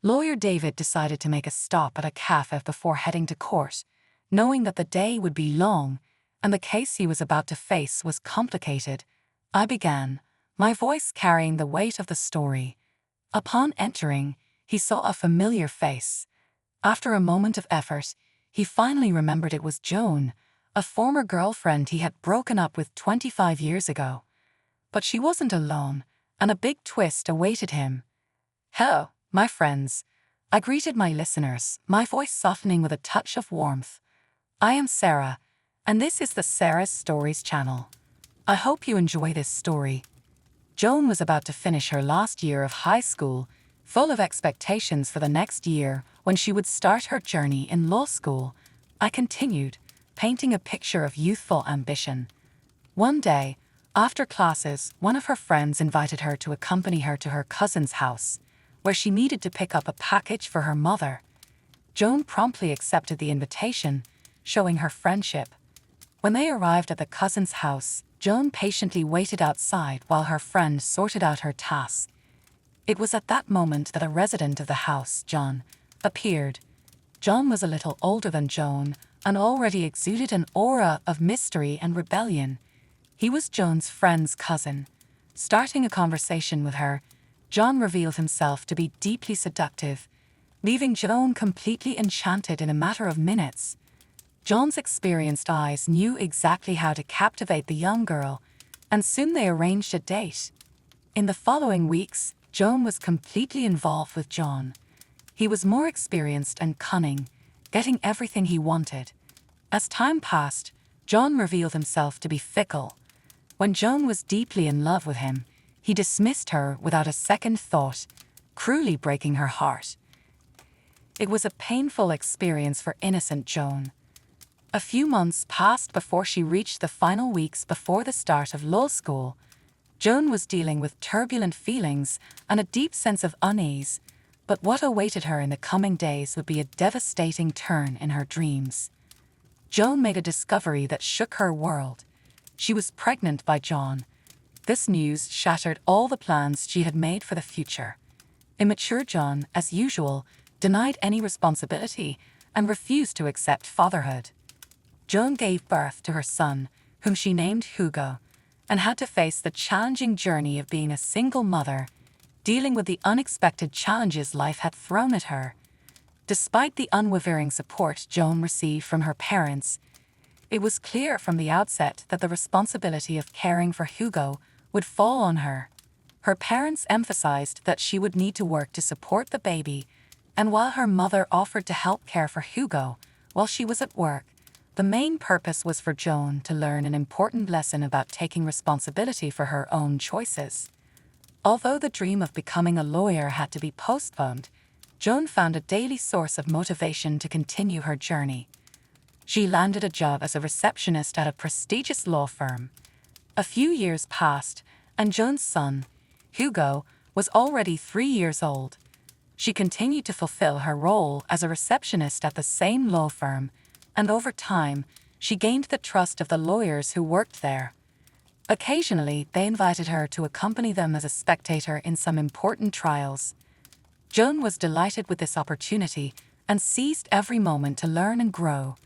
Lawyer David decided to make a stop at a cafe before heading to court, knowing that the day would be long and the case he was about to face was complicated. I began, my voice carrying the weight of the story. Upon entering, he saw a familiar face. After a moment of effort, he finally remembered it was Joan, a former girlfriend he had broken up with 25 years ago. But she wasn't alone, and a big twist awaited him. "Hello, my friends," I greeted my listeners, my voice softening with a touch of warmth. "I am Sarah, and this is the Sarah's Stories channel. I hope you enjoy this story." Joan was about to finish her last year of high school, full of expectations for the next year when she would start her journey in law school. I continued, painting a picture of youthful ambition. One day, after classes, one of her friends invited her to accompany her to her cousin's house, where she needed to pick up a package for her mother. Joan promptly accepted the invitation, showing her friendship. When they arrived at the cousin's house, Joan patiently waited outside while her friend sorted out her tasks. It was at that moment that a resident of the house, John, appeared. John was a little older than Joan and already exuded an aura of mystery and rebellion. He was Joan's friend's cousin. Starting a conversation with her, John revealed himself to be deeply seductive, leaving Joan completely enchanted in a matter of minutes. John's experienced eyes knew exactly how to captivate the young girl, and soon they arranged a date. In the following weeks, Joan was completely involved with John. He was more experienced and cunning, getting everything he wanted. As time passed, John revealed himself to be fickle. When Joan was deeply in love with him, he dismissed her without a second thought, cruelly breaking her heart. It was a painful experience for innocent Joan. A few months passed before she reached the final weeks before the start of law school. Joan was dealing with turbulent feelings and a deep sense of unease, but what awaited her in the coming days would be a devastating turn in her dreams. Joan made a discovery that shook her world. She was pregnant by John. This news shattered all the plans she had made for the future. Immature John, as usual, denied any responsibility and refused to accept fatherhood. Joan gave birth to her son, whom she named Hugo, and had to face the challenging journey of being a single mother, dealing with the unexpected challenges life had thrown at her. Despite the unwavering support Joan received from her parents, it was clear from the outset that the responsibility of caring for Hugo would fall on her. Her parents emphasized that she would need to work to support the baby, and while her mother offered to help care for Hugo while she was at work, the main purpose was for Joan to learn an important lesson about taking responsibility for her own choices. Although the dream of becoming a lawyer had to be postponed, Joan found a daily source of motivation to continue her journey. She landed a job as a receptionist at a prestigious law firm. A few years passed, and Joan's son, Hugo, was already 3 years old. She continued to fulfill her role as a receptionist at the same law firm, and over time, she gained the trust of the lawyers who worked there. Occasionally, they invited her to accompany them as a spectator in some important trials. Joan was delighted with this opportunity and seized every moment to learn and grow.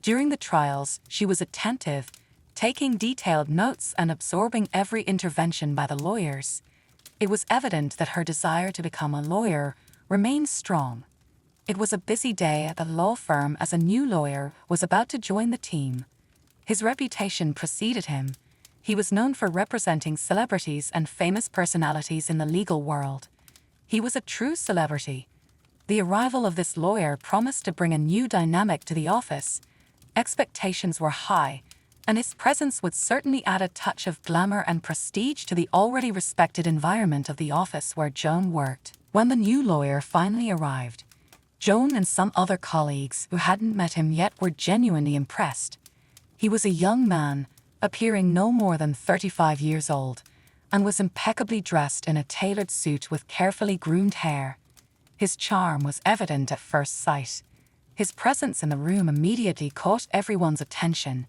During the trials, she was attentive, taking detailed notes and absorbing every intervention by the lawyers. It was evident that her desire to become a lawyer remained strong. It was a busy day at the law firm as a new lawyer was about to join the team. His reputation preceded him. He was known for representing celebrities and famous personalities in the legal world. He was a true celebrity. The arrival of this lawyer promised to bring a new dynamic to the office. Expectations were high, and his presence would certainly add a touch of glamour and prestige to the already respected environment of the office where Joan worked. When the new lawyer finally arrived, Joan and some other colleagues who hadn't met him yet were genuinely impressed. He was a young man, appearing no more than 35 years old, and was impeccably dressed in a tailored suit with carefully groomed hair. His charm was evident at first sight. His presence in the room immediately caught everyone's attention.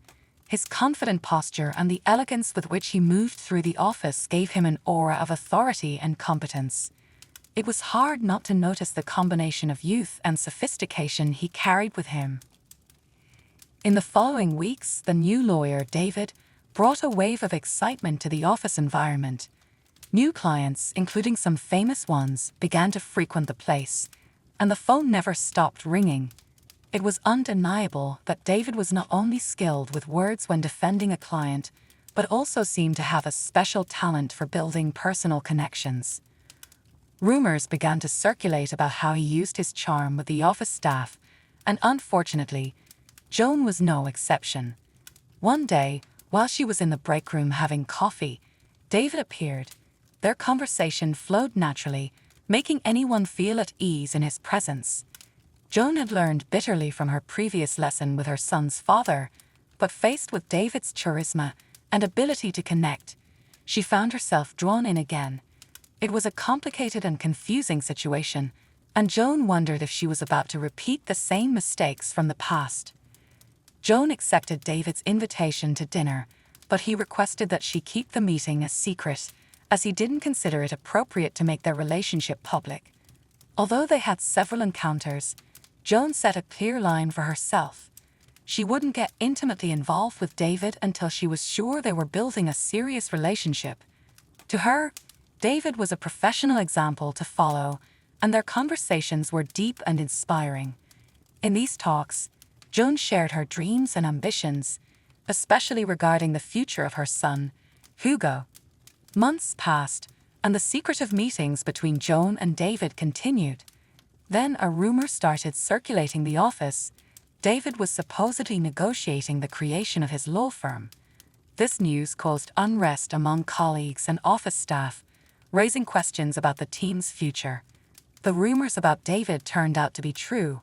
His confident posture and the elegance with which he moved through the office gave him an aura of authority and competence. It was hard not to notice the combination of youth and sophistication he carried with him. In the following weeks, the new lawyer, David, brought a wave of excitement to the office environment. New clients, including some famous ones, began to frequent the place, and the phone never stopped ringing. It was undeniable that David was not only skilled with words when defending a client, but also seemed to have a special talent for building personal connections. Rumors began to circulate about how he used his charm with the office staff, and unfortunately, Joan was no exception. One day, while she was in the break room having coffee, David appeared. Their conversation flowed naturally, making anyone feel at ease in his presence. Joan had learned bitterly from her previous lesson with her son's father, but faced with David's charisma and ability to connect, she found herself drawn in again. It was a complicated and confusing situation, and Joan wondered if she was about to repeat the same mistakes from the past. Joan accepted David's invitation to dinner, but he requested that she keep the meeting a secret, as he didn't consider it appropriate to make their relationship public. Although they had several encounters, Joan set a clear line for herself. She wouldn't get intimately involved with David until she was sure they were building a serious relationship. To her, David was a professional example to follow, and their conversations were deep and inspiring. In these talks, Joan shared her dreams and ambitions, especially regarding the future of her son, Hugo. Months passed, and the secretive meetings between Joan and David continued. Then a rumor started circulating the office. David was supposedly negotiating the creation of his law firm. This news caused unrest among colleagues and office staff, raising questions about the team's future. The rumors about David turned out to be true.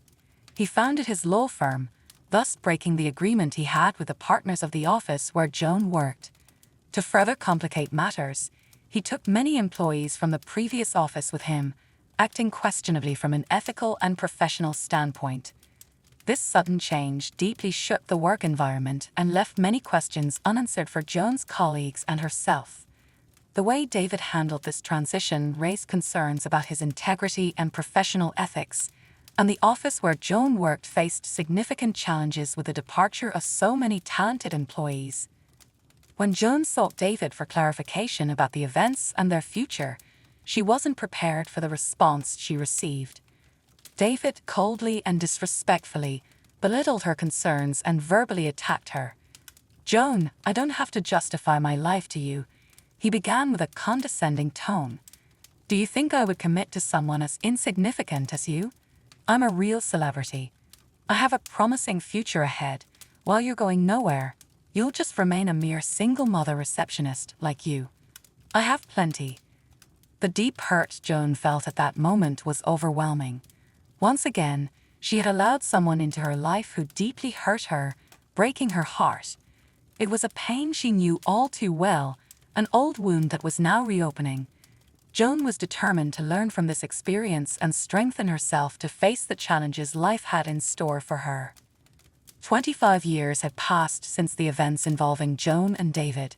He founded his law firm, thus breaking the agreement he had with the partners of the office where Joan worked. To further complicate matters, he took many employees from the previous office with him, acting questionably from an ethical and professional standpoint. This sudden change deeply shook the work environment and left many questions unanswered for Joan's colleagues and herself. The way David handled this transition raised concerns about his integrity and professional ethics, and the office where Joan worked faced significant challenges with the departure of so many talented employees. When Joan sought David for clarification about the events and their future, she wasn't prepared for the response she received. David coldly and disrespectfully belittled her concerns and verbally attacked her. "Joan, I don't have to justify my life to you," he began with a condescending tone. "Do you think I would commit to someone as insignificant as you? I'm a real celebrity. I have a promising future ahead. While you're going nowhere, you'll just remain a mere single mother receptionist like you. I have plenty." The deep hurt Joan felt at that moment was overwhelming. Once again, she had allowed someone into her life who deeply hurt her, breaking her heart. It was a pain she knew all too well, an old wound that was now reopening. Joan was determined to learn from this experience and strengthen herself to face the challenges life had in store for her. 25 years had passed since the events involving Joan and David.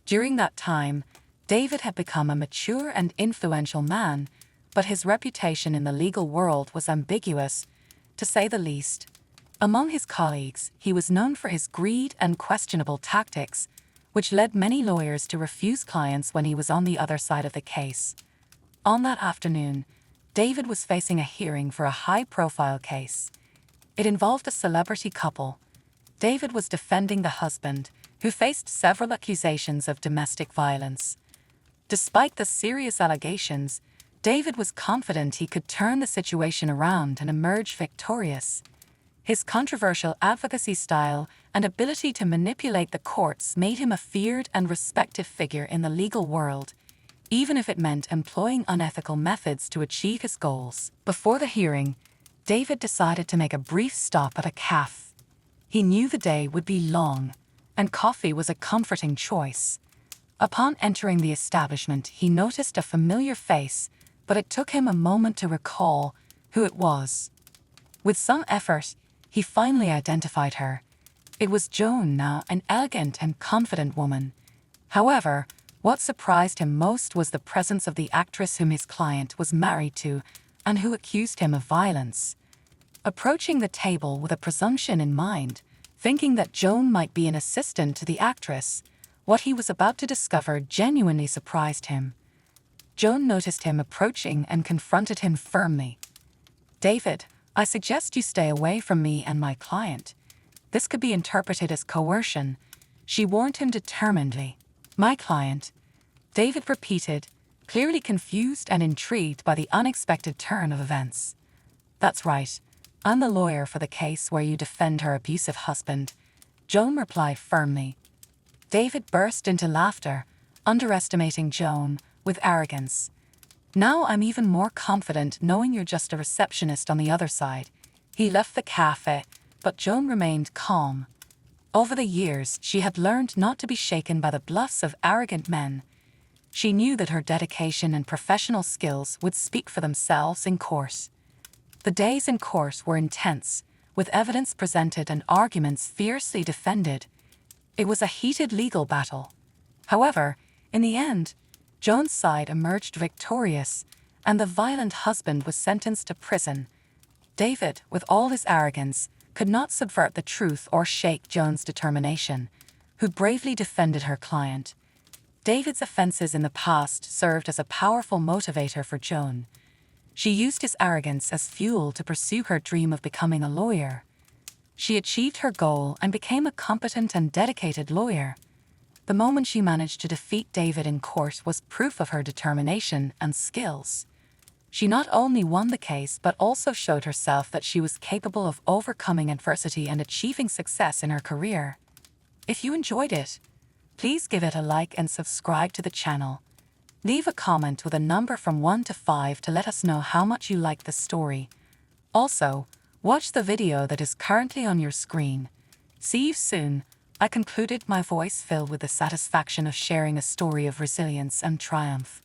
During that time, David had become a mature and influential man, but his reputation in the legal world was ambiguous, to say the least. Among his colleagues, he was known for his greed and questionable tactics, which led many lawyers to refuse clients when he was on the other side of the case. On that afternoon, David was facing a hearing for a high-profile case. It involved a celebrity couple. David was defending the husband, who faced several accusations of domestic violence. Despite the serious allegations, David was confident he could turn the situation around and emerge victorious. His controversial advocacy style and ability to manipulate the courts made him a feared and respected figure in the legal world, even if it meant employing unethical methods to achieve his goals. Before the hearing, David decided to make a brief stop at a cafe. He knew the day would be long, and coffee was a comforting choice. Upon entering the establishment, he noticed a familiar face, but it took him a moment to recall who it was. With some effort, he finally identified her. It was Joan, now an elegant and confident woman. However, What surprised him most was the presence of the actress whom his client was married to and who accused him of violence. Approaching the table with a presumption in mind, thinking that Joan might be an assistant to the actress, what he was about to discover genuinely surprised him. Joan noticed him approaching and confronted him firmly. "David, I suggest you stay away from me and my client. This could be interpreted as coercion," she warned him determinedly. "My client," David repeated, clearly confused and intrigued by the unexpected turn of events. "That's right. I'm the lawyer for the case where you defend her abusive husband," Joan replied firmly. David burst into laughter, underestimating Joan with arrogance. "Now I'm even more confident knowing you're just a receptionist on the other side." He left the cafe, but Joan remained calm. Over the years, she had learned not to be shaken by the bluffs of arrogant men. She knew that her dedication and professional skills would speak for themselves in court. The days in court were intense, with evidence presented and arguments fiercely defended. It was a heated legal battle. However, in the end, Joan's side emerged victorious, and the violent husband was sentenced to prison. David, with all his arrogance, could not subvert the truth or shake Joan's determination, who bravely defended her client. David's offenses in the past served as a powerful motivator for Joan. She used his arrogance as fuel to pursue her dream of becoming a lawyer. She achieved her goal and became a competent and dedicated lawyer. The moment she managed to defeat David in court was proof of her determination and skills. She not only won the case but also showed herself that she was capable of overcoming adversity and achieving success in her career. If you enjoyed it, please give it a like and subscribe to the channel. Leave a comment with a number from 1 to 5 to let us know how much you like the story. Also, watch the video that is currently on your screen. See you soon. I concluded, my voice filled with the satisfaction of sharing a story of resilience and triumph.